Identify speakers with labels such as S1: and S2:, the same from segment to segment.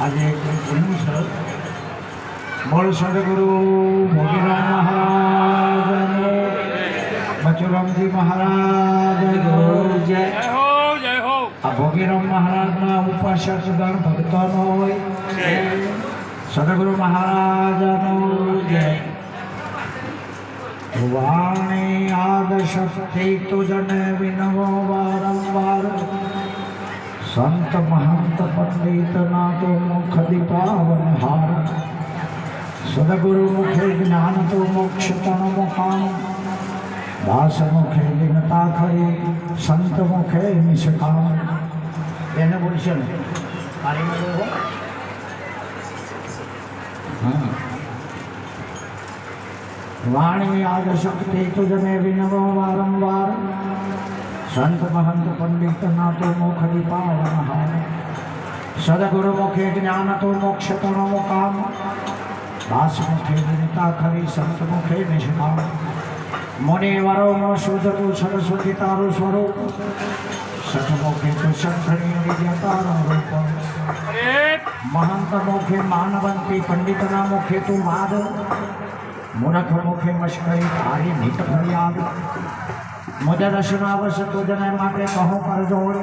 S1: આજે ઘણું સરસ બોલ સદગુરુ ભોગીરામ મહારાજનો બચુરામજી મહારાજનો જય હો જય હો. આ ભોગીરામ મહારાજના ઉપાસક ગણ ભક્તોનો હોય સદગુરુ મહારાજનો જય. વાણી આદ શક્તિ તુજને વિનવો વારંવાર સંત મહંત પંડિત નાતો મુખ દીપાવન હાર. સદગુરુ મુખે જ્ઞાન તો મોક્ષ તણ મુકામ દાસ મુખે વિનતા ખરી સંત મુખે નિષ્કામ. એને બોલશે ને વાણી આદ શક્તિ તુજને વિનવો વારંવાર સંત મહંત પંડિત નાતો મુખ દીપાવન હાર. સદગુરુ મુખે જ્ઞાન તો મોક્ષ તણ મુકામ દાસ મુખે વિનતા ખરી સંત મુખે નિષ્કામ. મુનિ વરો શુદ્ધતું સરસ્વતી તારું સ્વરૂપ સતમુખે તો શંખણી વિદ્યા તારું રૂપ. મહંત મુખે માનવંતી પંડિતના મુખે તું માદ મૂર્ખ મુખે મશ્કરી તારી નીત ફરિયાદ. મુજે દર્શનાવશ તુજને માટે કહો કર જોડ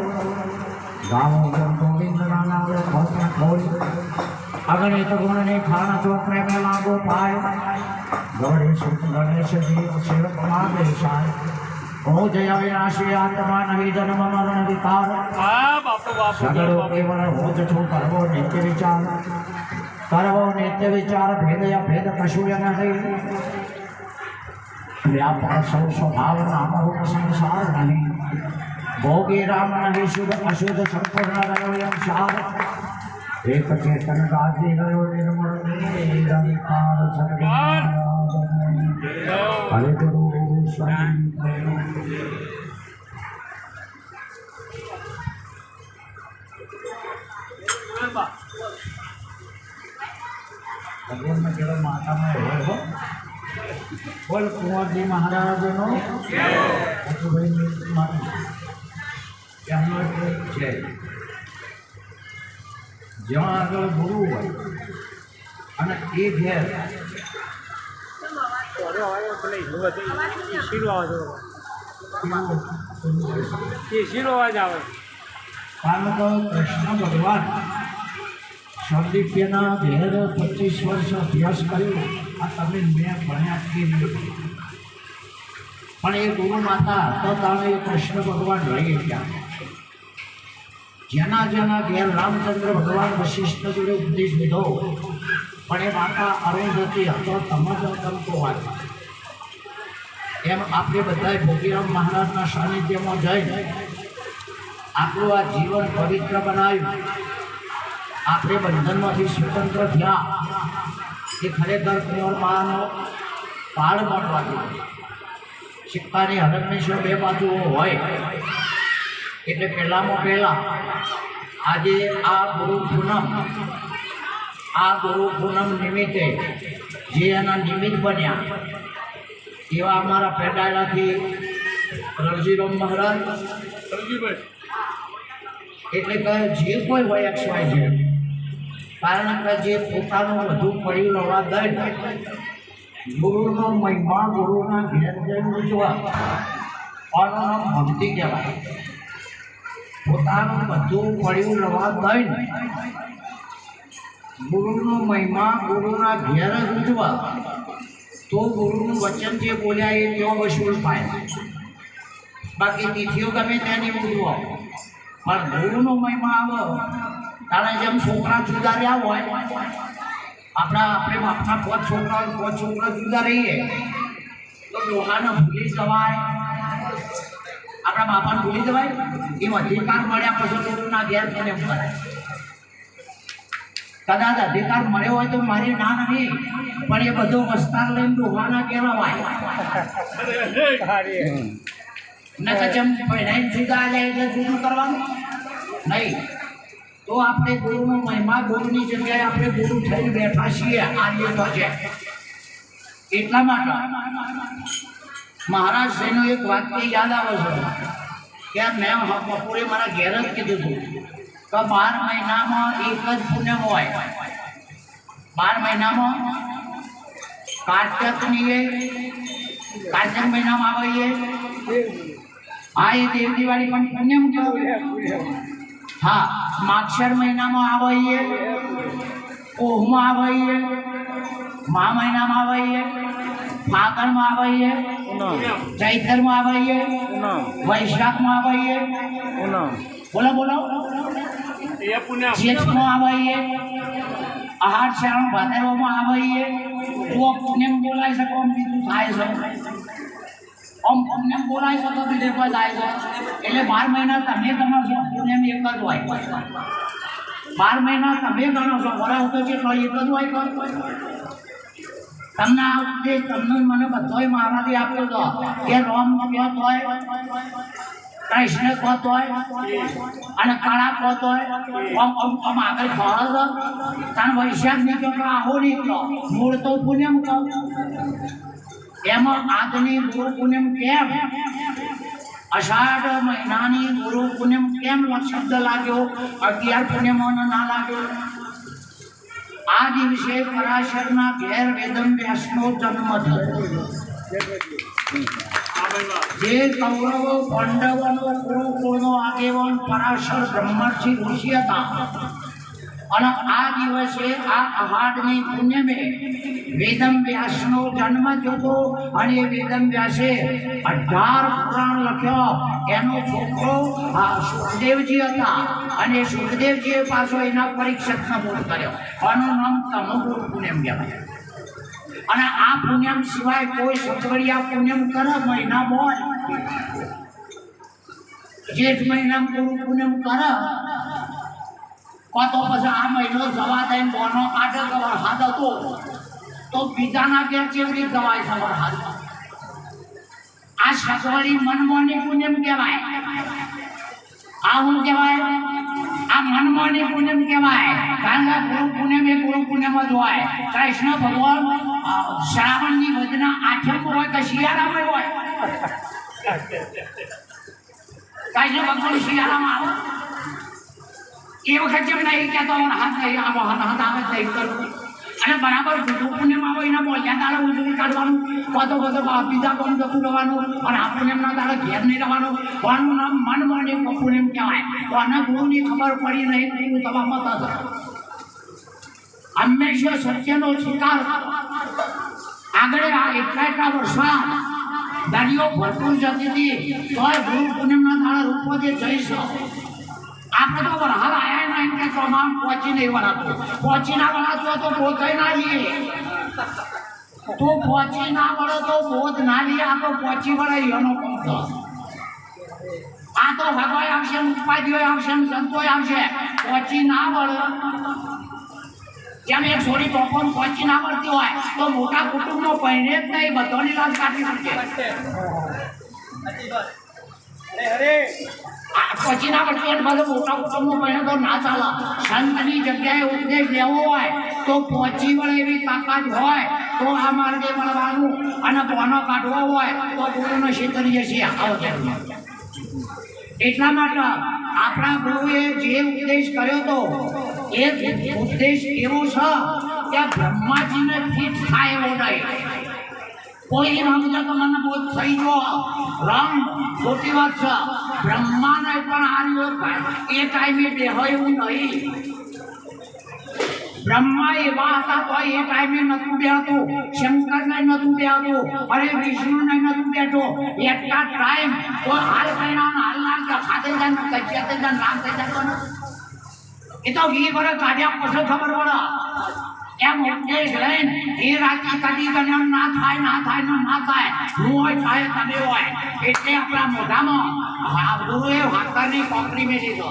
S1: ગાવો ગોવિંદ નામે ખોટને ખોલ. અગણિત ગુણની ખાણ જો પ્રેમ લાગો પાય ગૌરી સુત ગણેશજી સેવક માગે સાય. ઓ જય વિનાશી આત્મા નહીં જન્મ મરણ વિકાર સગળો કેવળ હું જ છું કરવો નિત્ય વિચાર. કરવો નિત્ય વિચાર ભેદ અભેદ કશું નહીં વ્યાપાર સૌ સ્વભાવ નામ રૂપ સંસાર નહીં. ભોગી રામ નહીં શુદ્ધ અશુદ્ધ સંપૂર્ણ રહ્યો એમ સાર. એક ચેતન ગાજી ગયો નિર્મળ નિરંકાર સર્વનારાયણ. હરે ગુરુ સ્વામી ભગવાન में केवल माता में हो बोल कुंवर जी महाराज नो तो भाई माता यहाँ છે જ્યાં આગળ ગુરુ હોય અને એ ઘેર કારણ કે કૃષ્ણ ભગવાન સંદીપ્યના ઘેર 25 વર્ષ અભ્યાસ કર્યો. આ તમે મેં ભણ્યા કે નહીં પણ એ ગુરુ માતા તો તાણે કૃષ્ણ ભગવાન રહી ગયા. જેના જેના ઘેર રામચંદ્ર ભગવાન વશિષ્ઠ જોડે ઉપદેશ લીધો પણ એ માતા અરુંધતી હતો તમતો વાત. એમ આપણે બધાએ ભોગીરામ મહારાજના સાનિધ્યમાં જઈને આપણું આ જીવન પવિત્ર બનાવ્યું. આપણે બંધનમાંથી સ્વતંત્ર થયા એ ખરેખર કુંવરમાનો પાળ મળવા દીધો. સિક્કાની હરમેશા બે બાજુઓ હોય એટલે પહેલામાં પહેલાં આજે આ ગુરુ પૂનમ નિમિત્તે જે એના નિમિત્ત બન્યા એવા અમારા પેડાયેલાથી રણજીરામ મહારાજ એટલે કે જે કોઈ હોય XY છે કારણ કે જે પોતાનું વધુ પડ્યું રવા દઈ ગુરુનો મહિમા ગુરુના ઘેર જઈને ઉજવા આનું નામ ભક્તિ કહેવાય. પોતાનું બધું પડ્યું રવા દઈને ગુરુનો મહિમા ગુરુના ઘેર જ ઉજવા તો ગુરુનું વચન જે બોલ્યા એ ત્યાં વસૂલ થાય. બાકી તિથિઓ ગમે તેની ઉજવો પણ ગુરુનો મહિમા આવો તારે જેમ છોકરા જુદા રહ્યા હોય આપણે બાપના 5 છોકરા જુદા રહીએ તો લોહાને ભૂલી જવાય આપણા બાપાને ભૂલી જવાય. એમ અધિકાર મળ્યા પછી ગુરુના ઘેર તેને કરાય. કદાચ અધિકાર મળ્યો હોય તો મારી ના નહીં પણ એ બધો વસ્તાર લઈને લોહાના કહેવાય ને જેમ પહેલાં જુદા જાય એટલે જુદું કરવાનું નહીં. તો આપણે ગુરુનો મહિમા ગુરુની જગ્યાએ આપણે ગુરુ થઈને બેઠા છીએ આર્ય તો છે. એટલા માટે મહારાજ શ્રીનું એક વાક્ય યાદ આવે છે કે મેં બપોરે મારા ઘેર જ કીધું હતું તો 12 મહિનામાં એક જ પૂનમ હોય. 12 મહિનામાં કાર્તિક મહિનામાં આવે હા એ દેવ દિવાળી પણ પૂનમ કહેવાય. હા માક્ષર મહિનામાં આવે ઓહમાં આવે મા મહિનામાં આવે ફાગણમાં આવે ચૈતરમાં આવે વૈશાખમાં આવે બોલો બોલો જેઠમાં આવે આહાર શ્રાવણ ભાદરવામાં આવે તો પુણ્યમ બોલાય શકો આમ બીજું થાય છે આમ પુણ્યમ બોલાય શકો બીજે કોઈ થાય છે એટલે 12 મહિના તમે ગણો છો પુણ્યમ એક જ હોય 12 મહિના તમે ગણો છો વરસ તો કેટલો એક જ હોય તમને આ વખતે તમને મને બધોય મારાથી આપ્યો હતો કે રામ કહત હોય કૃષ્ણ કહત હોય અને કાળા કહત હોય આમ આગળ ખોળો છો તાણ વૈશાખ નીકળો આહો નીકળો મૂળ તો પૂનમ કહો એમાં આજની ગુરુ પૂનમ કેમ અષાઢ મહિનાની ગુરુ પૂનમ કેમ શબ્દ લાગ્યો 11 પૂનમોનો ના લાગ્યો આ દિવસે પરાશરના ઘેર વેદમ વ્યાસનો જન્મ થયો જે કૌરવો પાંડવોનો ગુરુકુળનો આગેવાન પરાશર બ્રહ્મર્ષિ ઋષિ હતા અને આ દિવસે આ અહાડની પુણ્યમે વેદમ વ્યાસનો જન્મ થયો અને વેદમ વ્યાસે 18 પુરાણ લખ્યો એનો છોકરો સુખદેવજી હતા અને સુખદેવજીએ પાછો એના પરીક્ષકનો બોધ કર્યો આનું નામ તમોગુરુ પુણ્યમ કહેવાય અને આ પુણ્યમ સિવાય કોઈ સત્વડિયા પુણ્યમ કરે મહિના બોલ જેઠ મહિનામાં ગુરુ પુણ્યમ કરે તો પછી આ મહિનો જવા દઈને બોનો કાઢે ખબર હાથ હતો તો બીજાના ઘેર કેવડી ગવાય ખબર હાથ આ સગવડી મનમોની પુણ્યમ કહેવાય આ શું કહેવાય આ મનમોની પુણ્યમ કહેવાય કારણ કે ગુરુ પુણ્યમ એ ગુરુ પુણ્યમ જ હોય કૃષ્ણ ભગવાન શ્રાવણની વદના આઠમ હોય કે શિયાળામાં હોય કૃષ્ણ ભગવાન શિયાળામાં આવે એ વખત જેમ નહીં કહેતો હાથ નહીં આવો હાથ આવે જ નહીં કરવું અને બરાબર ગુરુ પુણ્યમ આવે એના બોલ્યા તારે ઉજળી કાઢવાનું બધો બીજા કોણ જતું રહેવાનું અને આ પુણ્યમના તારે ઘેર નહીં રહેવાનું કોનું નામ મનમોની પુણ્યમ કહેવાય તો આના ગુરુની ખબર પડી નહીં ગુરુ તમામ થશે હંમેશા સત્યનો સ્વીકાર આગળ આ એટલા વર્ષમાં દરિયો ભરપૂર જતી હતી તોય ગુરુ પુણ્યમના તારા રૂપોથી જઈશ આપણે તો વરહાલ આયા ના એમ કે તમામ પહોંચી નહીં વળાતો પહોંચી ના વળાતો તો પોતે ના લઈએ તો પહોંચી ના વળે તો બોધ ના લઈએ આ તો પહોંચી વળે એનો પંથ આ તો ભગવાન આવશે ઉપાધિઓ આવશે સંતોય આવશે પહોંચી ના વળે જેમ એક છોડી ટોપણ પહોંચી ના વળતી હોય તો મોટા કુટુંબનો પહેરે જ નહીં બધાની લાજ કાઢી શકે પછી ના પડતી એટલે બધો મોટા કુટુંબનો પહેરે તો ના ચાલે સંતની જગ્યાએ ઉપદેશ લેવો હોય તો પહોંચી વળે એવી તાકાત હોય તો આ માર્ગે મળવાનું અને બોનો કાઢવો હોય તો ગુરુનો શીતળી જશે એટલા માટે આપણા ગુરુએ જે ઉપદેશ કર્યો હતો એ ઉપદેશ એવો છે કે બ્રહ્માજીને ફિટ થાય એવો નહીં કોઈ સમજે તો મને બહુ થઈ ગયો રંગ ખોટી વાત છે બ્રહ્માને પણ આ એ ટાઈમે બેહો એવું નહીં બ્રહ્મા એવા હતા તો એ ટાઈમે નતું બેહતું શંકરને નતું બેહતું અરે વિષ્ણુને નતું બેઠો એટલા ટાઈમ તો હાલ કઈના હાલ ના ખાતે જાય કચ્યાતે જાય નામ થઈ જતો ને એ તો 20 વર્ષ કાઢ્યા પછી ખબર પડે એમ ઉપદેશ લઈને એ રાતે કદી ગણ્યો ના થાય હું હોય ચાહે તમે હોય એટલે આપણા મોઢામાં ગુરુએ હાથની કોકરી મેં લીધો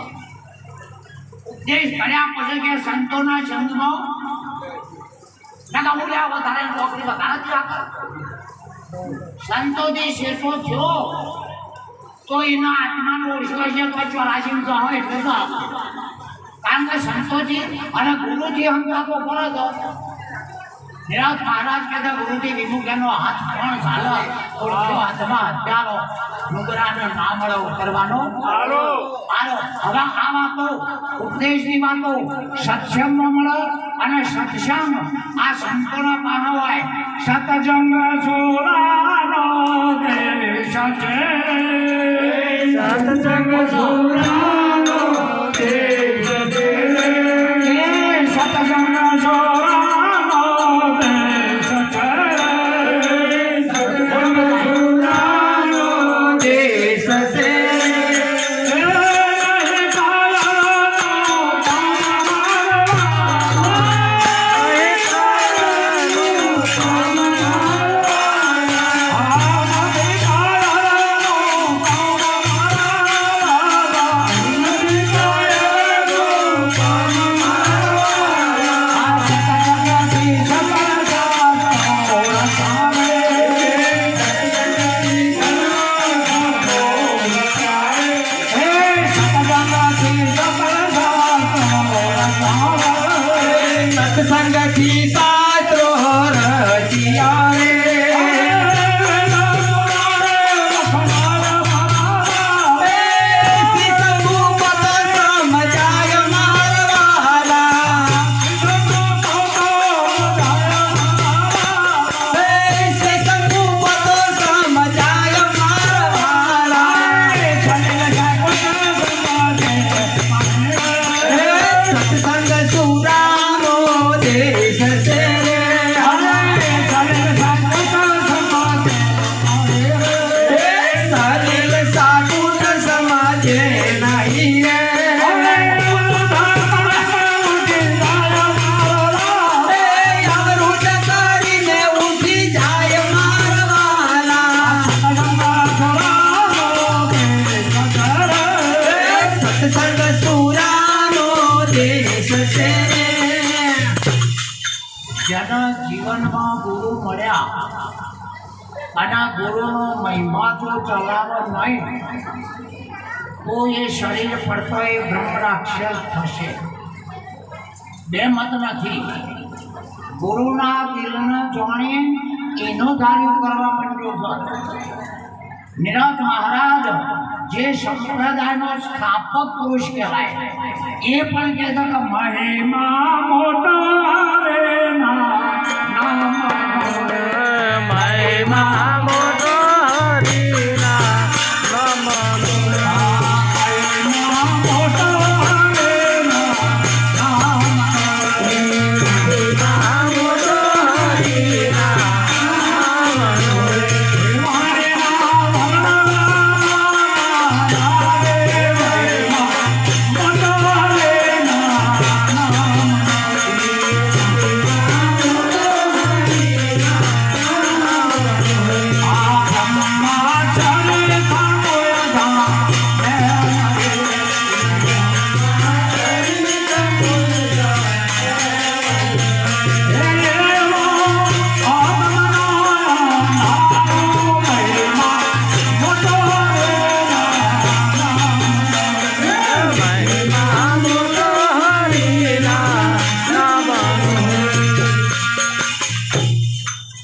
S1: ઉપદેશ કર્યા પછી કે સંતોના સંગમાં ના હું લે વધારે કોકરી વધારે સંતોથી શેષો થયો તો એના આત્માનો ઓળખો છે કે 84 હોય એટલે કારણ કે સંતોજી અને ગુરુજી હમણાં તો કરો તો નિરાજ મહારાજ કહેતા ગુરુજી વિમુખ એનો હાથ પણ ચાલો ઓળખ્યો હાથમાં હત્યારો નુગરાનો ના મળો કરવાનો
S2: હાલો
S1: હાલો હવે આ વાતો ઉપદેશની વાતો સત્સંગમાં મળો અને સત્સંગ આ સંતોનો પાનો હોય સતજંગ સુરાનો દેશ છે
S2: સત્સંગ સુરાનો દેશ છે
S1: સતજંગ સુરાનો દેશ છે
S2: સત્સંગ સુરાનો દેશ છે સત્સંગ થી શાસ્ત્રો રચિયા રે
S1: જેના જીવનમાં ગુરુ મળ્યા અને ગુરુનો મહિમા જો ચલાવો નહીં તો એ શરીર પડતો એ બ્રહ્મરાક્ષસ થશે બે મત નથી ગુરુના દિલને જાણી એનું કાર્ય કરવા માંડ્યો છે નિરંત મહારાજ જે સંપ્રદાયનો સ્થાપક પુરુષ કહેવાય એ પણ કહે છે કે મહિમા મોટા રે
S2: મહિમા મોટો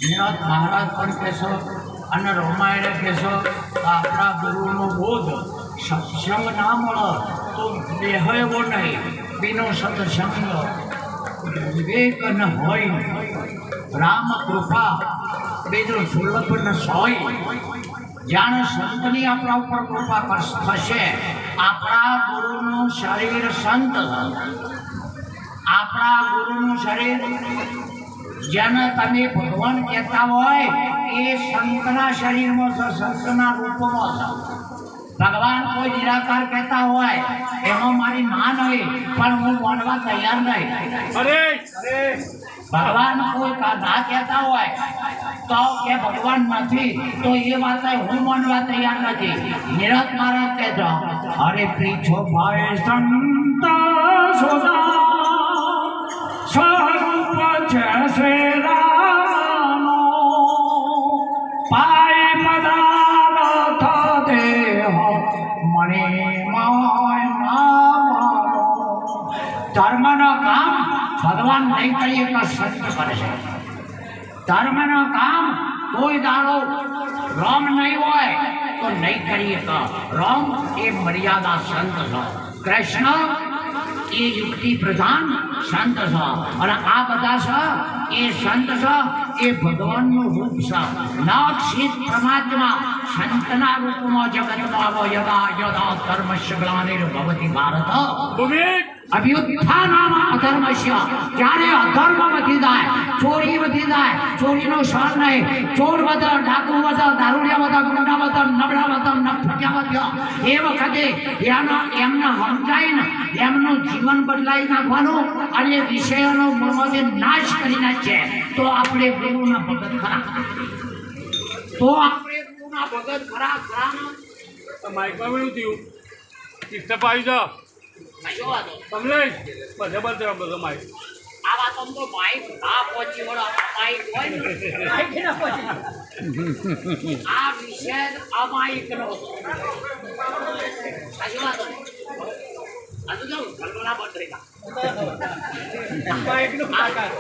S2: હરિના
S1: મહારાજ પણ કહેશો અને રામાયણે કહેશો આપણા ગુરુનો બોધ સત્સંગ ના મળે તો દેહ એવો નહીં બીનો સત્સંગ વિવેક ન હોય રામ કૃપા બીજું સુલભ ન સોય જાણે સંતની આપણા ઉપર કૃપા થશે આપણા ગુરુનું શરીર સંત આપણા ગુરુનું શરીર જેને તમે ભગવાન કહેતા હોય એ સંતના શરીરમાં છે સંતના રૂપમાં છે ભગવાન કોઈ નિરાકાર કહેતા હોય એમાં મારી ના નહીં પણ હું માનવા તૈયાર નહીં ભગવાન કોઈ ના કહેતા હોય તો કે ભગવાન નથી તો એ વાત હું માનવા તૈયાર નથી નિરત મહારાજ કહેજો અરે પીછો ભાઈ સંત સોદા સ્વરૂપ છે શ્રી રામનો પાય પદાર્થ દેહ મણે માય નામનો ધર્મનો કામ ભગવાન નહીં કરીએ તો સંત કરે છે ધર્મનો કામ કોઈ દાડો રામ નહીં હોય તો નહીં કરી શકો. રામ એ મર્યાદા સંત છે, કૃષ્ણ એ યુક્તિ પ્રધાન સંત છે, અને આ બધા છે એ સંત છે એ ભગવાનનું રૂપ છે. નાક્ષિત પરમાત્મા સંતના રૂપમાં જગતમાં આવો યદા યદા ધર્મસ્ય ગ્લાનિર્ભવતિ ભારત અભ્યુત્થાનમ અધર્મસ્ય. જ્યારે અધર્મ વધી જાય, ચોરી વધી જાય, ચોરીનો સહન નહીં, ચોર વધે, ડાકુ વધે, દારૂડિયા વધે, ગુંડા વધે, નબળા વધે, નફટિયા વધ્યા, એ વખતે એમને સમજાઈને એમનું જીવન બદલાઈ નાખવાનું અને વિષયોનો મૂળમાંથી નાશ કરી નાખીએ તો આપણે ગુરુના ભગત ખરા, તો આપણે ગુરુના ભગત ખરા ખરા.
S3: માઇકમાં શું થયું? ડિસ્ટર્બ આવી જાઓ તમને બધે બધે બધો માઇક
S1: આ વાત તો માઇક ના પહોંચી વળો, માઇક હોય ને માઇક ના પહોંચી. આ વિષય અમાયિક નો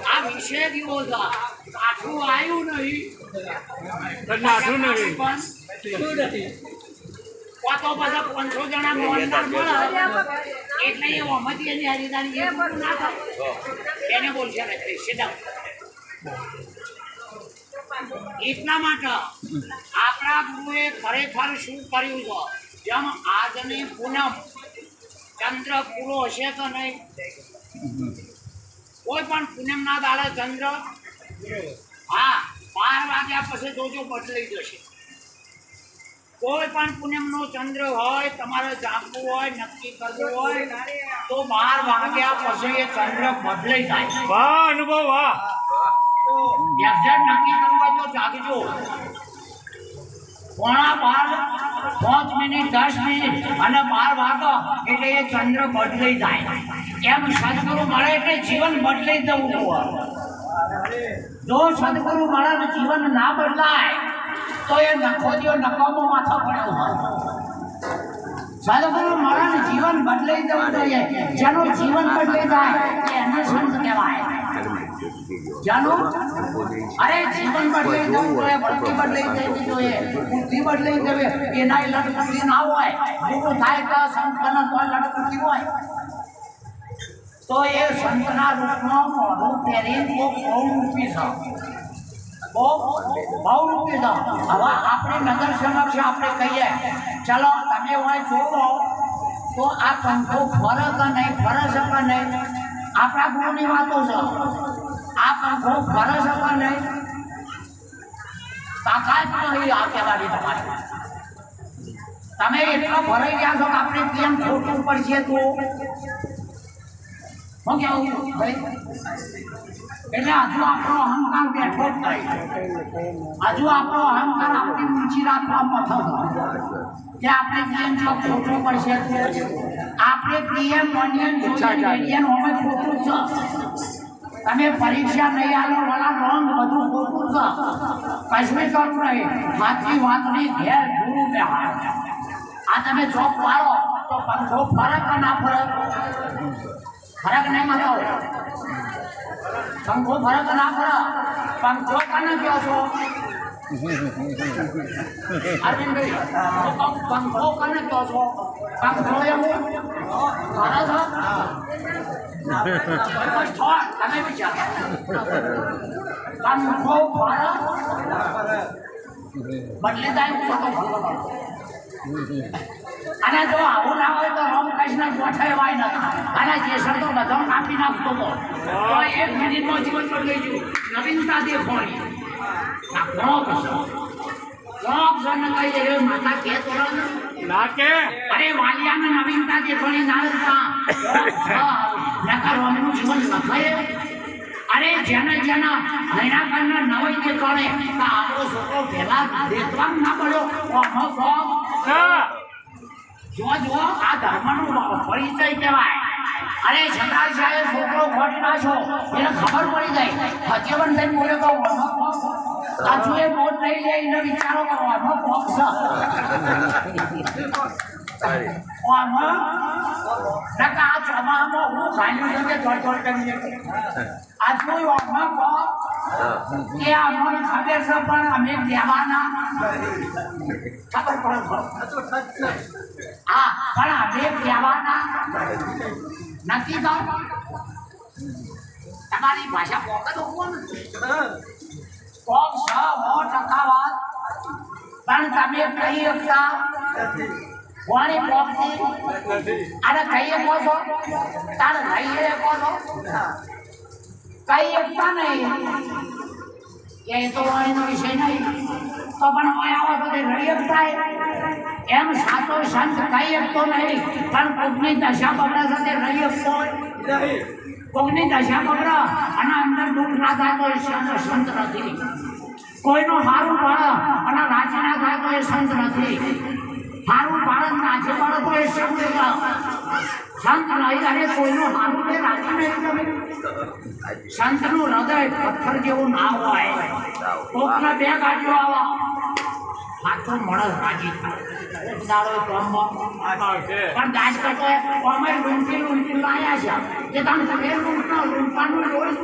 S1: આ વિષય એવો છે, આઠું આવ્યું નહીં,
S3: નાઠું નહીં
S1: તો બધા 500 જણા મોહનદાર મળે એટલે એ ઓમતી એની હરિદારી ના થાય એને બોલશે ને સીધા. એટલા માટે આપણા ગુરુએ ખરેખર શું કર્યું છે, જેમ આજની પૂનમ ચંદ્ર પૂરો હશે કે નહીં, કોઈ પણ પૂનમના દાડે ચંદ્ર 12 વાગ્યા પછી જોજો બદલાઈ જશે. કોઈ પણ પૂનમનો ચંદ્ર હોય, તમારે જાગવું હોય, નક્કી કરવું હોય તો 12 વાગ્યા પછી એ ચંદ્ર બદલાઈ જાય.
S3: વાહ અનુભવ વાહ.
S1: એક્ઝેક્ટ નક્કી કરવું હોય તો જાગજો. 11:15, 5 મિનિટ, 10 મિનિટ અને 12 વાગ્યા એટલે એ ચંદ્ર બદલાઈ જાય. એમ સદગુરુ મળે એટલે જીવન બદલાઈ જવું જોઈએ. જો સદગુરુ મળે ને જીવન ના બદલાય તો એ નખોદીઓ નકામો માથા પડ્યો હોય. સદગુરુ મળે ને જીવન બદલાઈ જવું જોઈએ. જેનું જીવન બદલાઈ જાય એને સંત કહેવાય. જાનો અરે જીવન બદલાઈ જવું જોઈએ, વૃત્તિ બદલાઈ જવી જોઈએ, બુદ્ધિ બદલાઈ જવી, એના લટકતી ના હોય. ગુરુ થાય કે સંત બને તો લટકતી હોય તો એ સંતના રૂપમાં મોઢું પહેરી બહુરૂપી છે, બહુરૂપી છે. હવે આપણી નજર સમક્ષ આપણે કહીએ ચલો તમે હોય જોવો તો આ પંખો ફરે કે નહીં, ફરે છે કે નહીં, આપણા ગુરુની વાતો છે. આ પંખો ફરે છે કે નહીં, તાકાત નહીં આ કહેવાની તમારી. તમે એટલો ભરાઈ ગયા છો કે આપણે કેમ ખોટું પડશે તો શું કહેવું ભાઈ? એટલે હજુ આપણો અહંકાર બેઠો જ નહીં, હજુ આપણો અહંકાર આપણી ઊંચી રાખવા મથો કે આપણે કેમ છો ખોટું પડશે. આપણે પીએમ મોનિયન જોઈએ ખોટું છે. તમે પરીક્ષા નહીં આલો વાળા રોંગ બધું ખોટું છે. કશ્મીર કરવું નહીં, સાચી વાતની ઘેર ગુરુ બેહાડ. આ તમે ચોક વાળો તો પંખો ફરક ના ફરક? ફરક નહીં માનો. પંખો ફરક ના ફરક. પંખો કને કહો છો અરવિંદભાઈ? પંખો કને કહો છો? પંખો એવું ફરે છે? તમે વિચાર પંખો ફરે બદલી જાય ખોટો ફરવાનો. અને જો આવું ના હોય તો રામકૃષ્ણ ગોઠવાય નતા અને જેસર તો બધો કાપી નાખતો હતો તો 1 મિનિટમાં જીવન બદલાઈ ગયું. નવીનતા દેખાણી માતા કે
S3: ના કે
S1: અરે વાલિયાને નવીનતા દેખાણી ના રામનું જીવન લખાય. અરે જેને જેના નૈનાકારના નવાઈ દેખાણે તો આપણો છોકરો પહેલા દેખવા ના પડ્યો. જો આ ધર્મનો પરિચય કહેવાય. અરે છતાં સાહેબ છોકરો ખોટી નાખો એને ખબર પડી જાય. હજીવન થઈને બોલે તો પાછું એ મોટ લઈ લે એને વિચારો કે આમાં કોક છે આમાં આ ચોમામાં હું ખાલી રીતે ચોટ ચોટ કરી આ જોયું આમાં કોક એ અમને ખબર છે પણ અમે દેવાના ખબર પડે હા પણ અમે દેવાના નથી તો તમારી ભાષા પોકત કોણ કોમ 100% વાત પણ તમે કઈ એકતા કોની પોકતી અને કઈ એકો છો તારે નહીં એકો છો કઈ એકતા નહીં એ તો એનો વિષય નહીં તો પણ આવા બધે રહી એકતા એમ સાચો સંત કઈ એકતો નહીં પણ કોકની દશા બગડા સાથે રહી એકતો કોકની દશા બગડા અને અંદર દુઃખ ના થાય તો એ સંત નથી કોઈનું સારું પાડે અને રાજી ના થાય તો એ સંત નથી સારું પાડે નાચે પાડે તો એ સંત સંત નહીં અરે કોઈનું સારું કે રાજી નહીં તમે સંતનું હૃદય પથ્થર જેવું ના હોય કોકને બે ગાડીઓ આવા સાચો માણસ રાજી થાય દાડો પણ દાસ કરતો અમે લૂંટી લાયા છે એ તમે તમે લૂંટવાનું રોજ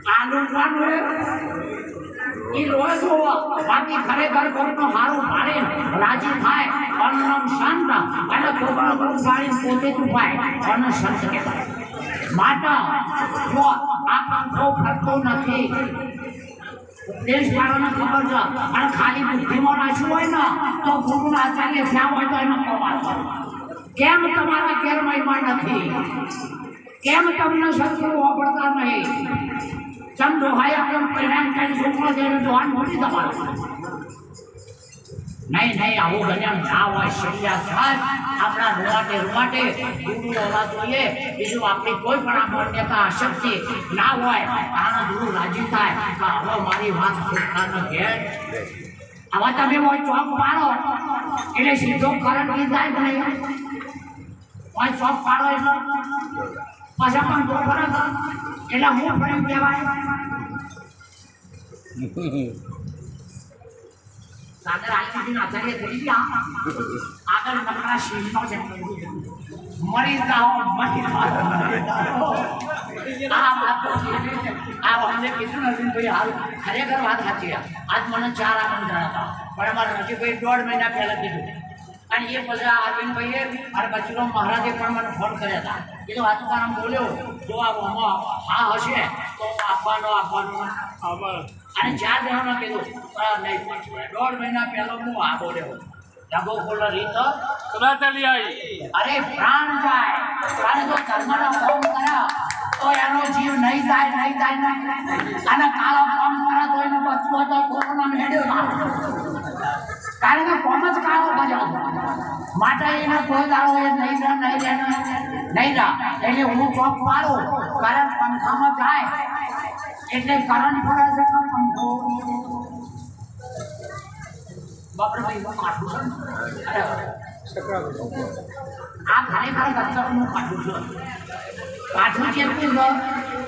S1: આ લૂંટવાનું એ રોજ બાકી ખરેખર કોઈનું સારું પાડે રાજી થાય અન્નમ શાંત અને કોઈનો ગુણ પાડીને પોતે જ ઉપાય અને સંત કહેવાય માટે જો આ પંખો ફરતો નથી દેશવાળાને ખબર છે અને ખાલી બુદ્ધિમાં નાખ્યું હોય ને તો ગુરુના આચાર્ય થયા હોય તો એનો પ્રવાસ કેમ તમારા ઘેર મહિમા નથી કેમ તમને સત્સંગ વાપરતા નહીં ચમ દોહાયા કેમ પરિણામ કરી છોકરો જઈને દોહાન મોટી તમારે નહીં આવું ગજાન ના હોય શૈયા સાહેબ આપણા રૂવાટે ગુરુ હોવા જોઈએ બીજું આપણી કોઈ પણ આ માન્યતા અશક્તિ ના હોય આના ગુરુ રાજી થાય તો હવે મારી વાત પોતાનો ઘેર આવા તમે કોઈ ચોક પાડો એટલે સીધો કરંટ ની જાય કે નહીં કોઈ ચોક પાડો એટલે પાછા પણ તો ફરક એટલે હું ફરી કહેવાય સાદર આલીજીના આચાર્ય થઈ ગયા આગળ નકરા શીશનો છે મરી જાઓ મરી આ વાત અમને કીધું નથી ભાઈ હાલ ખરેખર વાત સાચી આજ મને 4 આમંત્રણ હતા પણ અમારા નજીકભાઈ 1.5 મહિના પહેલા કીધું અને એ પછી અરવિંદભાઈએ અને બચીરો મહારાજે પણ મને ફોન કર્યા હતા કીધું વાતું આમ બોલ્યો જો આ હશે તો આપવાનો અને 4 જણામાં કીધું નહીં 1.5 મહિના પહેલો હું આ બોલ્યો ડબો ખોલો રીત
S3: કદાચ ચાલી આવી
S1: અરે પ્રાણ જાય અને જો કર્મનો કામ કરે તો એનો જીવ નહીં જાય અને કાળો કામ કરે તો એનો બચવો તો કોરોના મેળ્યો કારણ કે કોમ જ કાળો બજાવ માટે એને કોઈ દાડો એ નહીં રહે એટલે હું ચોક પાડું કારણ પંખામાં જાય એટલે કરંટ પડે છે કે પંખો બાપરે ભાઈ કાઢું છે આ ખરેખર ગચ્ચરનું કાઢું છે કાઢું કેટલું છે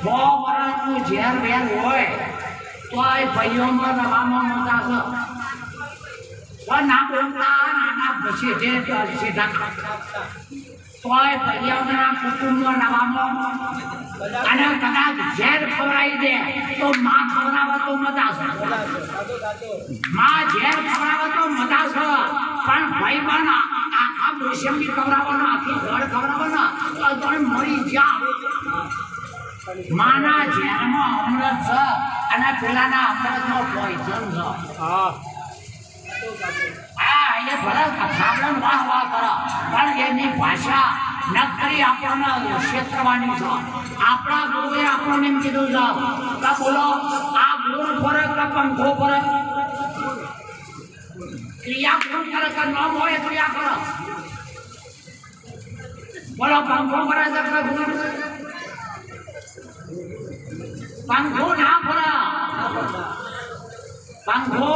S1: 100 વર્ષનું ઝેર વેર હોય તો એ ભાઈઓમાં રવામાં મજા છે પણ ના બોલતા ના પછી જે સીધા તોય ભાઈઓના કુટુંબમાં રવામાં અને કદાચ ઝેર ખવડાવી દે તો માં ખવડાવે તો મજા છે માં ઝેર ખવડાવે તો મજા છે પણ ભાઈ બન આખા મોસંબી ખવડાવવાનો આખી ઘર ખવડાવવાનો તો તમે મરી જાઓ માના ઝેરમાં અમૃત છે અને પેલાના અમૃતનો પોઈઝન છે એ ભલે થાબડન વાહ કરો પણ એની ભાષા નકરી આપણને ક્ષેત્રવાની છે આપણા ગુરુએ આપણને એમ કીધું છે કે બોલો આ ગુણ ફરક કે પંખો ફરક ક્રિયા કોણ કરે કે નામ હોય ક્રિયા કરો બોલો પંખો ફરે છે કે ગુણ પંખો ના ફરે પંખો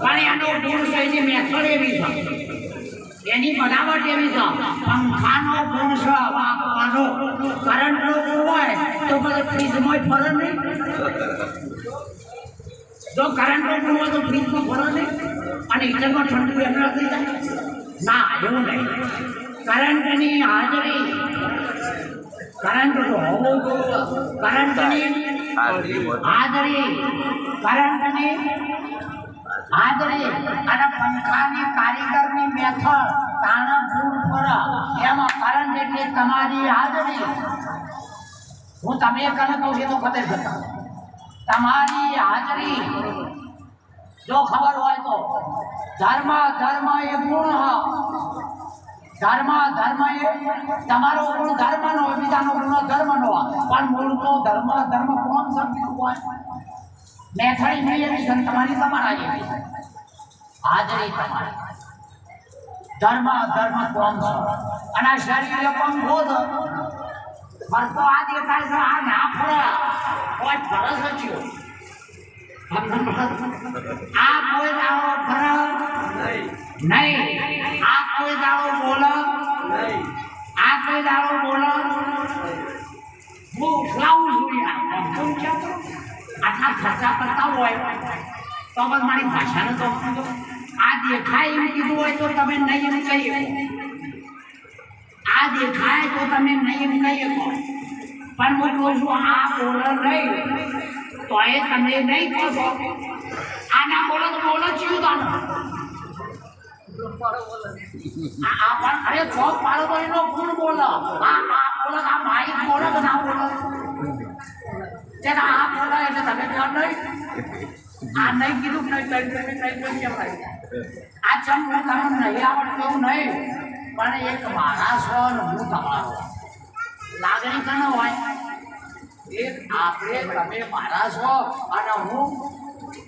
S1: પણ એનો ગુણ છે એની મેથડ એવી છે એની બનાવટ એવી છે પંખાનો ગુણ છે વાપરવાનો કરંટનો ગુણ હોય તો પછી ફ્રીજમાં ફરે નહીં જો કરંટનો ગુણ હોય તો ફ્રીજમાં ફરે નહીં અને હીટરમાં ઠંડુ એમના થઈ જાય ના એવું નહીં કરંટની હાજરી કરંટ તો હોવો કરંટની હાજરી કરંટની હાજરી અને પંખાની કારીગરની મેથડ તાણા ફૂલ પર એમાં કરંટ એટલે તમારી હાજરી હું તમે કને કહું છું તો ખબર થતા તમારી હાજરી જો ખબર હોય તો ધર્મ ધર્મ એ ગુણ ધર્મ ધર્મ એ તમારો ગુણ ધર્મનો હોય બીજાનો ગુણ ધર્મનો હોય પણ મૂળ તો ધર્મ ધર્મ કોણ સમજ્યું હોય મેથડી નહીં એવી છે તમારી તમારા જેવી હાજરી તમારી ધર્મ ધર્મ કોણ છે અને શરીર પણ બોધ પણ તો આ દેખાય છે આ ના ફરે કોઈ ફરસ જ આ કોઈ દાડો ફરે નહીં આ કોઈ દાડો બોલે આ કોઈ દાડો બોલે હું લાવું જોઈએ આટલા ખર્ચા કરતા હોય તો બસ મારી ભાષાને તો આ દેખાય એમ કીધું હોય તો તમે નહીં એમ કહીએ આ દેખાય તો તમે નહીં એમ કહીએ પણ હું કહું છું આ બોલો નહીં તો એ તમે નહીં કહો છો આ ના બોલો તો બોલો છું તાનો અરે ચોક પાડો તો એનો ગુણ બોલો આ બોલો આ માઇક બોલો કે ના બોલો આ બોલો એટલે તમે કહો નહીં આ નહીં કીધું નહીં કેમ આ ચમ હું તમને નહીં આવડતું એવું નહીં પણ એક મારા છો ને હું તમારો લાગણી કનો હોય એક આપણે તમે મારા છો અને હું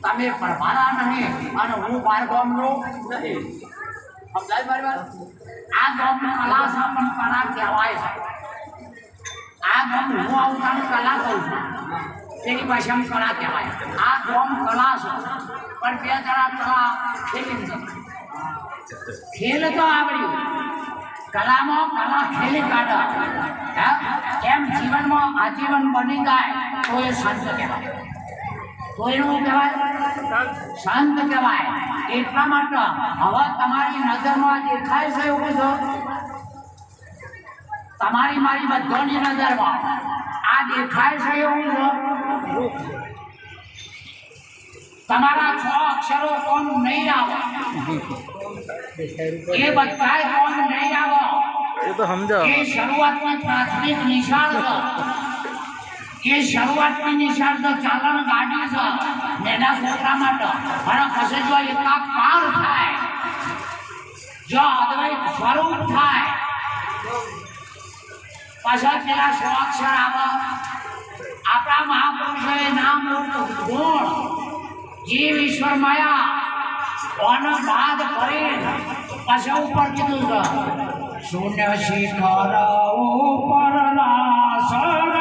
S1: તમે પરમારા નહીં અને હું બાર ગામનો નહીં સમજાય મારી વાત આ ગામની કલા છે પણ કલા કહેવાય છે આ ગામ હું આવું તાનું કલા કહું છું તેની ભાષામાં કલા કહેવાય આ ગામ કલા છે પણ બે જણા કલા ખેલી ખેલ તો આવડ્યું કલામાં કલા ખેલી કાઢે એમ જીવનમાં આજીવન બની જાય તો એ સંત કહેવાય તો એનું કહેવાય સંત કહેવાય એટલા માટે હવે તમારી નજરમાં દેખાય છે એવું છે તમારી મારી બધાની નજરમાં આ દેખાય છે એવું છે તમારા 6 અક્ષરો કોણ નહીં આવે એ બધા કોણ નહીં આવે
S2: એ તો સમજાવો
S1: એ શરૂઆતમાં પ્રાથમિક નિશાળ છે એ શરૂઆતની નિશાળ તો ચાલણ ગાડી છે નેના છોકરા માટે અને પછી જો એકાકાર થાય જો અદ્વૈત સ્વરૂપ થાય પાછળ પેલા 100 અક્ષર આવે આપણા મહાપુરુષોએ નામ ગુણ જીવ ઈશ્વર માયા ઓનો બાદ કરી પાછા ઉપર કીધું છે શૂન્ય શિખર ઉપર લાસણ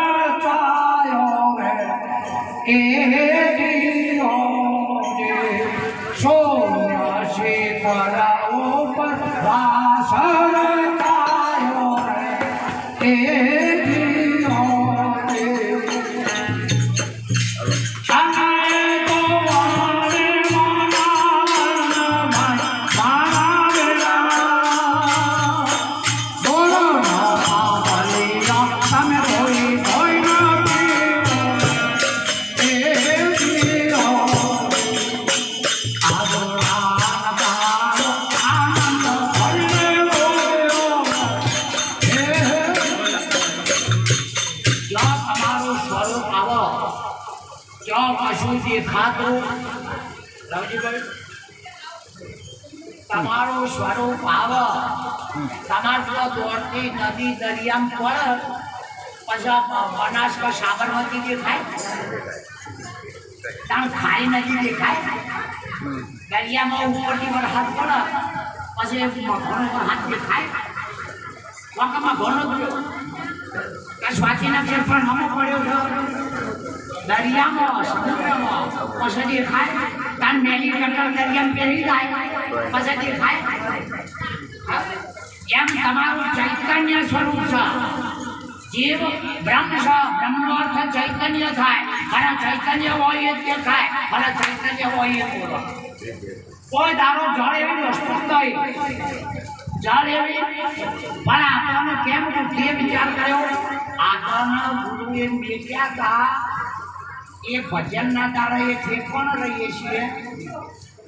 S1: ચાયો રે એ જીવો શૂન્ય શિખર ઉપર લાસણ ચાયો રે એ જીવો ખાતું તમારું સ્વરૂપ આવે તમારું દોડતી નદી દરિયામાં પડે પછી બનાસકાંઠા સાબરમતી દેખાય તારું ખારી નદી દેખાય દરિયામાં ઉપરથી વરસાદ પડે પછી મગરનો હાથ દેખાય વાંકામાં ઘણો ગયો કે સ્વાતિના ક્ષેત્ર પણ હમો પડ્યો છે દરિયામાં સમુદ્રમાં પછી દેખાય તાર મેલી કટર દરિયામાં પહેરી જાય પછી દેખાય એમ તમારું ચૈતન્ય સ્વરૂપ છે જીવ બ્રહ્મ છે બ્રહ્મનો અર્થ ચૈતન્ય થાય અને ચૈતન્ય હોય એ દેખાય અને ચૈતન્ય હોય એ બોલો કોઈ દારો જળ એવી વસ્તુ નહીં જળ એવી પણ આપણને કેમ કે વિચાર કર્યો આ તો ગુરુદેવ બેઠ્યા હતા એ ભજનના દાડે એ ઠેકોણ રહીએ છીએ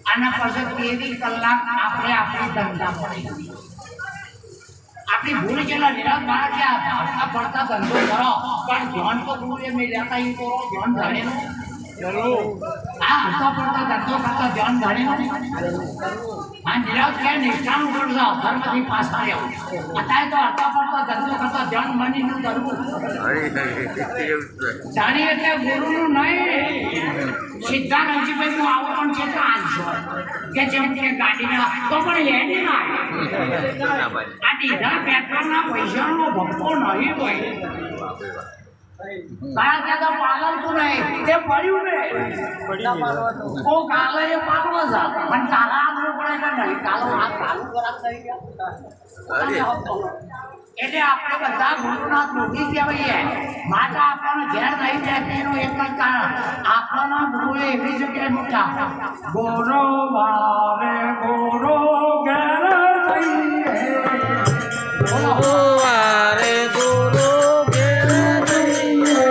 S1: અને પછી 23 કલાક આપણે આપણી ધંધા પડી આપણી ભૂલ જેટલા નિરાશ મારા ગયા હતા પડતા ધંધો કરો પણ ધ્યાન તો ગુરુએ મેં લેતા એ કરો ધ્યાન ધારેલું હા હરતા પડતા ધંધો કરતા ધ્યાન ધારેલું આ નિરાશ કે નિષ્ઠાનું કરજો ધર્મથી પાછા રહેવું અત્યારે તો હરતા પડતા ધંધો કરતા ધ્યાન મનીનું કરવું જાણી એટલે ગુરુનું નહીં સીધા રણજીભાઈ હું આવું પણ છે તો આલશો કે જેમ કે ગાડીના તો પણ લેડી ના આ ડીઝલ પેટ્રોલના પૈસાનો ભક્તો નહીં હોય કારણ કે તો પાલનતું નહીં તે પડ્યું ને કોઈ કાલે એ પાકવા જા પણ કાલા આગળ પડે કે નહીં કાલો આ ચાલુ કરાક થઈ ગયા એટલે આપણે બધા ગુરુના દ્રોહી કહેવાઈએ માટે આપણને ઘેર નહીં જાય એનું એક જ કારણ આપણને ગુરુએ એવી જગ્યાએ મૂક્યા ગોરો વારે ગોરો ઘેર જઈએ
S2: વારે ગુરુ ઘેર જઈએ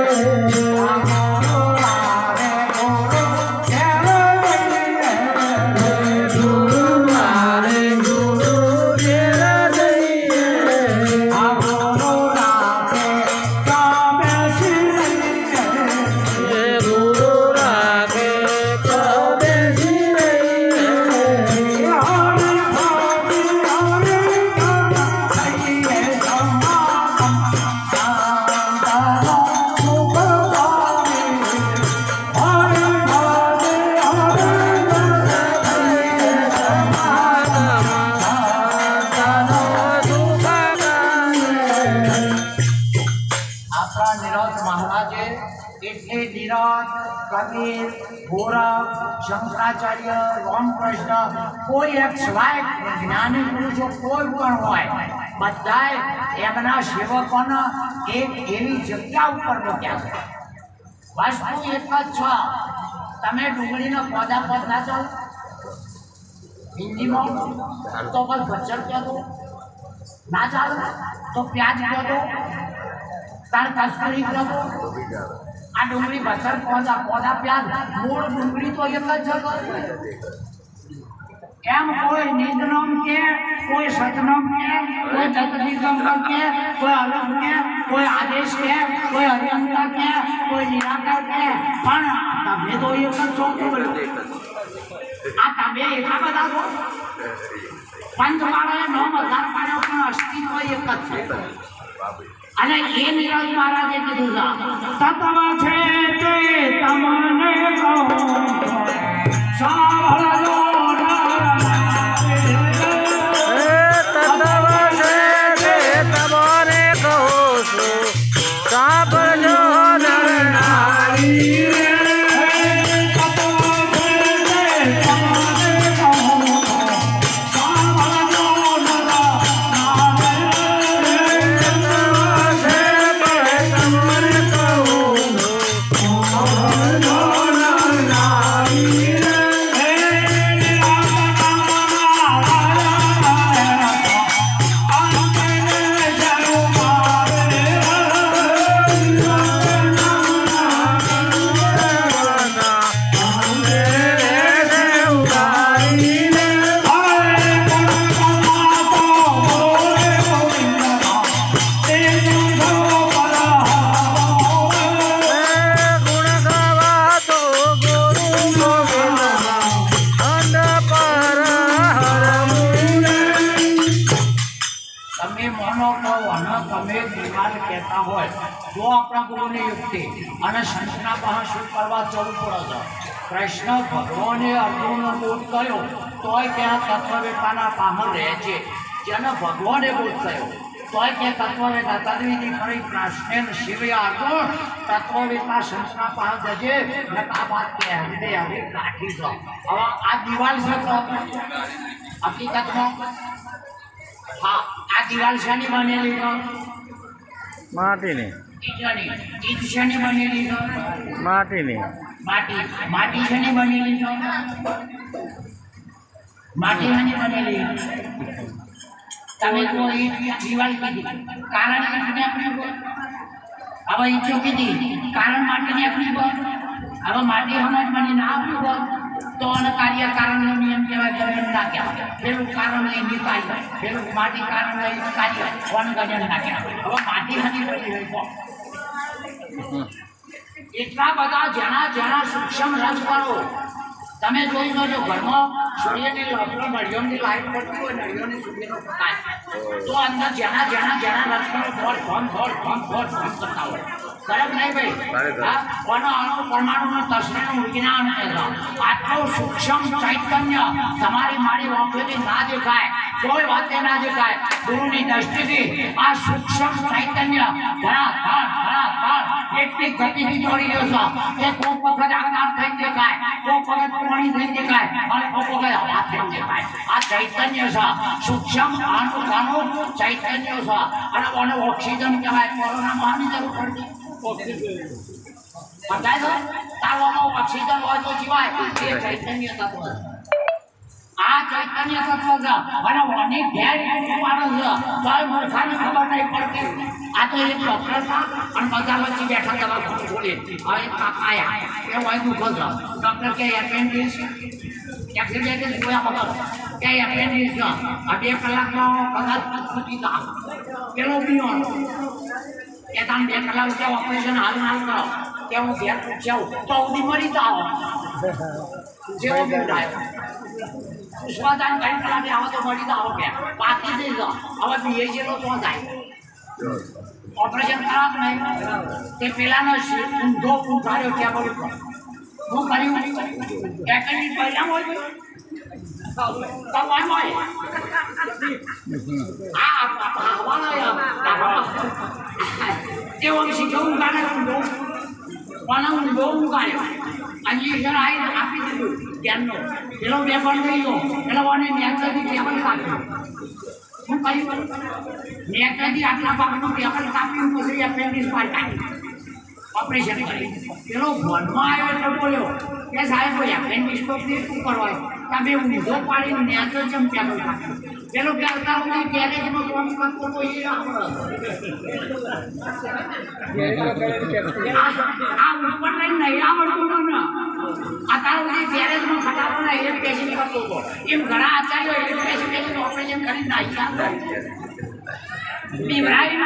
S2: શંકરાચાર્ય રામકૃષ્ણ કોઈ એક સ્વાય જ્ઞાની પુરુષો કોઈ પણ હોય બધાય એમના સેવકોને એક એવી જગ્યા ઉપર મૂક્યા છે વસ્તુ એક જ છે તમે ડુંગળીનો પોદા પદ ના ચાલો હિન્દીમાં તો બસ ભજન કહો દો ના ચાલે તો પ્યાજ કહો દો તાર કસ્તુરી કહો દો આ ડુંગળી બસર પોદા પ્યાજ મૂળ ડુંગળી તો એક જ છે એમ કોઈ નિંદનમ કે કોઈ સતનમ કે કોઈ તત્વિગમ કે કોઈ અલગ કે કોઈ આદેશ કે કોઈ હરિઅંકાર કે કોઈ નિરાકાર કે પણ તમે તો એક જ છો આ તમે એટલા બધા છો પંચમાળાએ 9000 પાડ્યો પણ અસ્તિત્વ એક જ છે અને એ નિરાજ મહારાજે કીધું તત્વ છે તે તમને કહું સાંભળજો અને સંતના પાસે શું કરવા જવું પડે છે કૃષ્ણ ભગવાને અર્જુનનો બોધ કર્યો તોય ત્યાં તત્વવેતાના પામર રહે છે જેને ભગવાને બોધ કર્યો તોય કે તત્વવેતા તદ્વિધિ ખરી કૃષ્ણ શિવયા અર્જુન તત્વવેતા સંતના પાસે જજે ને આ વાત કે હૃદય હવે કાઢી દો હવે આ દિવાલ છે તો હકીકતમાં હા આ દિવાલ શાની બનેલી છે માટીની
S1: ઈટ શાની બનેલી છે
S2: માટીની
S1: માટી શાની બનેલી છે માટી શાની બનેલી તમે તો ઈટ દિવાલ કીધી કારણ કે આપણે
S2: હવે ઈચ્છો કીધી કારણ માટે નીકળી ગયો હવે માટી સમજ મને ના આપ્યું ગયો તો અને કાર્ય કારણનો નિયમ કહેવાય ગણન ના કહેવાય પેલું કારણ લઈ કાર્ય પેલું માટી કારણ લઈ કાર્ય વન ગણન ના કહેવાય હવે માટી હતી બધી હોય એટલા બધા જેના સૂક્ષ્મ રસ કરો તમે જોઈ લો જો ઘરમાં સૂર્યની નળીઓની લાઈટ પડતી હોય નળીઓની સૂર્યનો પ્રકાશ તો અંદર જેના રસ કરો થોડ કરતા હોય બરાબર નહીં ભાઈ કોનો અણુ પરમાણુનો તસવીરનો વિજ્ઞાન આટલું સૂક્ષ્મ ચૈતન્ય તમારી મારી વાંખોથી ના દેખાય કોઈ વાતે ના દેખાય ગુરુની દ્રષ્ટિથી આ સૂક્ષ્મ ચૈતન્ય ઘણા એટલી ગતિથી દોડી રહ્યો છે કે કોક વખત આકાર થઈ દેખાય કોક વખત પાણી થઈ દેખાય અને કોક વખત હવા થઈ દેખાય આ ચૈતન્ય છે સૂક્ષ્મ અણુ ચૈતન્ય છે અને ઓને ઓક્સિજન કહેવાય કોરોના મહાની જરૂર પડતી સમજાય છે તાળવામાં ઓક્સિજન હોય તો જીવાય એ ચૈતન્ય તત્વ આ ચૈતન્ય તત્વ છે અને ઓની ઘેર પાડો છે તો મૂર્ખાને ખબર નહીં પડતી આ તો એક ડોક્ટર હતા અને બધા વચ્ચે બેઠા દવા બોલે હવે આયા એ હોય દુખો છે ડોક્ટર કે એપેન્ડિક્સ એક્સિડેન્ટ જોયા વગર કે એપેન્ડિક્સ છે આ 2 કલાકનો કદાચ ફૂટી જા પેલો બીઓ કે તમે 2 કલાક જે ઓપરેશન હાલ કરો કે હું ઘેર પૂછ્યાઉં તો ઉડી મરી જાઓ જેવો બી થાય સ્વાદાન 3 કલાકે આવો તો મરી જાઓ કે બાકી થઈ જાઓ હવે બીએ જેલો તો જાય ઓપરેશન ખરાબ નહીં તે પેલાનો ઊંધો ઉઠાડ્યો ત્યાં પડ્યો હું કર્યું એકેડમી પહેલા હોય તમારું હોય એવું શીખવું ગાને પણ ઊંધો ઉગાડ્યો ઇન્જેક્શન આપી દીધું ત્યારનો પેલો વેપાર થઈ ગયો પેલો મને નેચરથી ટેબલ કાપ્યું શું કર્યું નેચરથી આટલા ભાગનું ટેબલ કાપ્યું પછી એપેન્ડિક્સ બહાર કાઢ્યું ઓપરેશન કરી પેલો ભણમાં આવ્યો એટલે બોલ્યો કે સાહેબ એપેન્ડિક્સ તો શું કરવાનું તમે ઊંધો પાડીને નેચર જેમ ટેબલ કાપ્યું પેલો કરતા હોય ગેરેજમાં ફોન કરતો તો એ આ ઉપર નહીં આવડતું મને આ તારું ગેરેજમાં ફટાફટ એ પેશન્ટ કરતો હતો એમ ઘણા આચાર્યો એ પેશન્ટ ઓપરેશન કરીને નાખ્યા બિમરાઈ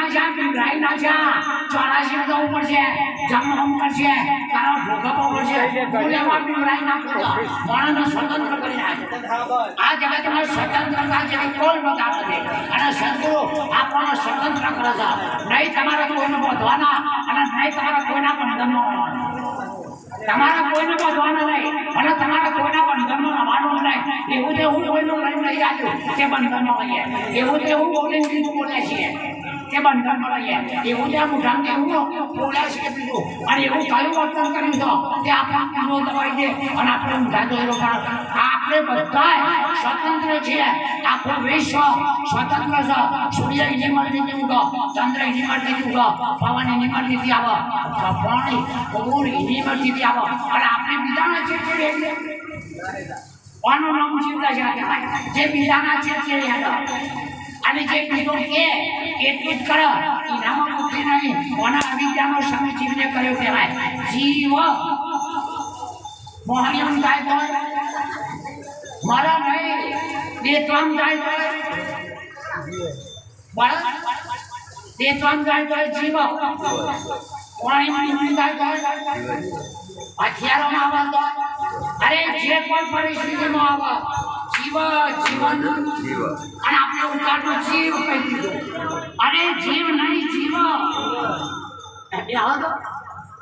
S2: નાખ્યા 84 જવું પડશે જમવું પડશે તારા ભોગવવો પડશે બિમરાઈ નાખ્યો માણસને સ્વતંત્ર કરી નાખ્યો આ જગતમાં સ્વતંત્રતા જેવી કોઈ વાત નથી અને સદગુરુ આપણને સ્વતંત્ર કરે છે નહીં તમારે કોઈને બોધવાના અને નહીં તમારા કોઈના બંધનમાં તમારા કોઈને બોધવાના નહીં અને તમારા કોઈના બંધનમાં આવવાનું નહીં એવું તે હું કોઈનું લઈને નહીં આવ્યું તે બંધનમાં લઈએ એવું તે હું બોલીને બોલ્યા છીએ તે બંધનમાં લઈએ એવું તે મુઠાને એવું બોલ્યા છીએ બીજું અને એવું કયું વર્તન કર્યું તો તે આપણે પીરો દવાઈ દે અને આપણે ઊંધા જોયેલો પણ આપણે બધા સ્વતંત્ર છીએ આખું વિશ્વ સ્વતંત્ર છે સૂર્ય એની મરજીથી ઉગો ચંદ્ર એની મરજીથી ઉગો પવન એની મરજીથી આવે પાણી પવન એની મરજીથી આવે અને આપણે બીજાના છીએ આનું નામ ચિંતા છે જે બીજાના છે અને જે બીજો કે એટલું જ કરે એનામાં મુક્તિ નહીં કોના અવિદ્યાનો સમય જીવને કર્યો કહેવાય જીવ મોહનિયમ જાય તો મારા નહીં દેતવામ જાય તો બરાબર દેતવામ જાય તો જીવ પાણીમાં જાય તો હથિયારોમાં આવે તો અરે જે કોઈ પરિસ્થિતિમાં આવે જીવન અને આપણે ઉતારનો જીવ કહી દીધો અને જીવ નહીં જીવ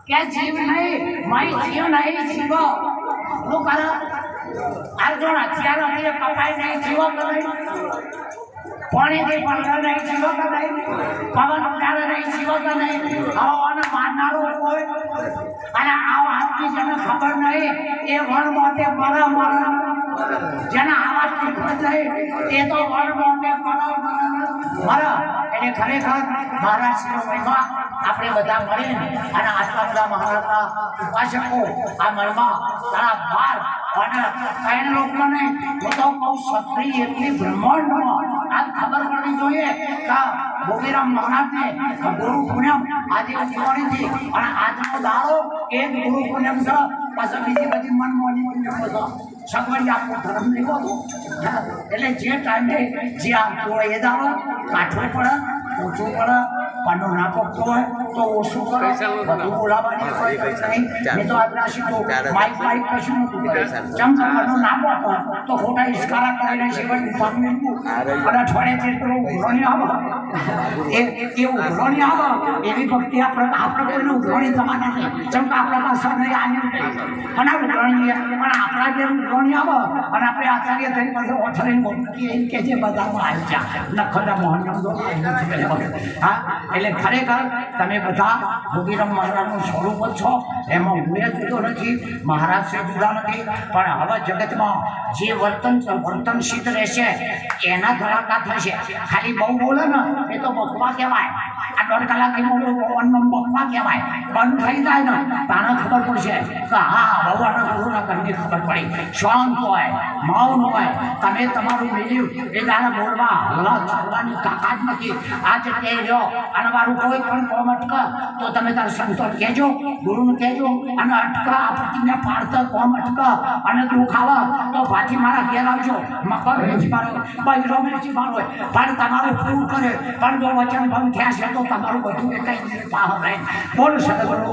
S2: કે જીવ નહીં મારી જીવ નહીં જીવ શું કરે આ જો હથિયારો નહીં કપાઈ નહીં જીવો કરે પાણીથી પડતો નહીં જીવો કરે પવન ઉડાડે નહીં જીવો કરે હવાને મારનારો હોય અને આ વાતની જેને ખબર નહીં એ વણ માટે મરા જેના આવાજની ખબર નહીં એ તો વણ માટે મરા એટલે ખરેખર મહારાષ્ટ્રનો મહિમા આપણે બધા મળીને અને આટલા બધા મહારાજના ઉપાસકો આ મહિમા તારા બાર અને કઈ લોકોને હું તો કહું ક્ષત્રિય એટલી બ્રહ્માંડમાં આ ખબર પડવી જોઈએ કે ભોગીરામ મહારાજને ગુરુ પૂનમ આજે ઉજવણી હતી અને આજનો દાડો એ જ ગુરુ પૂનમ છે. પાછળ બીજી બધી મનમોની છે સગવડી આપણો ધર્મ નહીં હોતો. એટલે જે ટાઈમે જે આપતો હોય એ દાડો કાઠવું પડે, ઓછું પડે, પાનો ના પકતો હોય તો ઓછું કરો, બધું બોલાવવાની કોઈ નહીં. મેં તો આજ રાશી માઇક કશું નતું ચમ પાનો ના પકતો તો ખોટા ઇસ્કારા કરીને શિવન ઉપાડું અને અઠવાડિયે જેટલો ઉઘરોણી આવે એ ઉઘરોણી આવે એવી ભક્તિ આપણે કોઈને ઉઘરોણી થવાના નહીં. ચમ કે આપણા પાસે નહીં આને અને ઉઘરોણી પણ આપણા જે ઉઘરોણી આવે અને આપણે આચાર્ય થઈ પાસે ઓઠરીને મોકલી એમ કે જે બધામાં આવી જાય નખડા મોહન હા. એટલે ખરેખર તમે બધા ભોગીરામ મહારાજનું સ્વરૂપ જ છો. એમાં હું એ જુદો નથી, મહારાજ છે જુદા નથી. પણ હવે જગતમાં જે વર્તનશીલ રહેશે એના ધડાકા થશે. ખાલી બહુ બોલે ને એ તો બકવા કહેવાય. આ 1.5 કલાકની અન્નો બકવા કહેવાય. બંધ થઈ જાય ને તાને ખબર પડશે કે હા ભગવાનના ગુરુના ઘરની ખબર પડી. શાંત હોય, મૌન હોય, તમે તમારું મિલ્યું એ તારે બોલવા હલા ચાલવાની તાકાત નથી. આ જગ્યાએ રહ્યો અને મારું કોઈ પણ કોમ અટકે તો તમે તારે સંતોષ કહેજો, ગુરુને કહેજો અને અટકા આપત્તિને પાડતા કોમ અટકે અને દુઃખ આવે તો પાછી મારા ઘેર આવજો. મકર વેચી મારો, બૈરો વેચી મારો, પણ તમારું પૂરું કરે. પણ જો વચન ભંગ થયા છે તો તમારું બધું એ કંઈ પાહો રહે. બોલ સદગુરુ.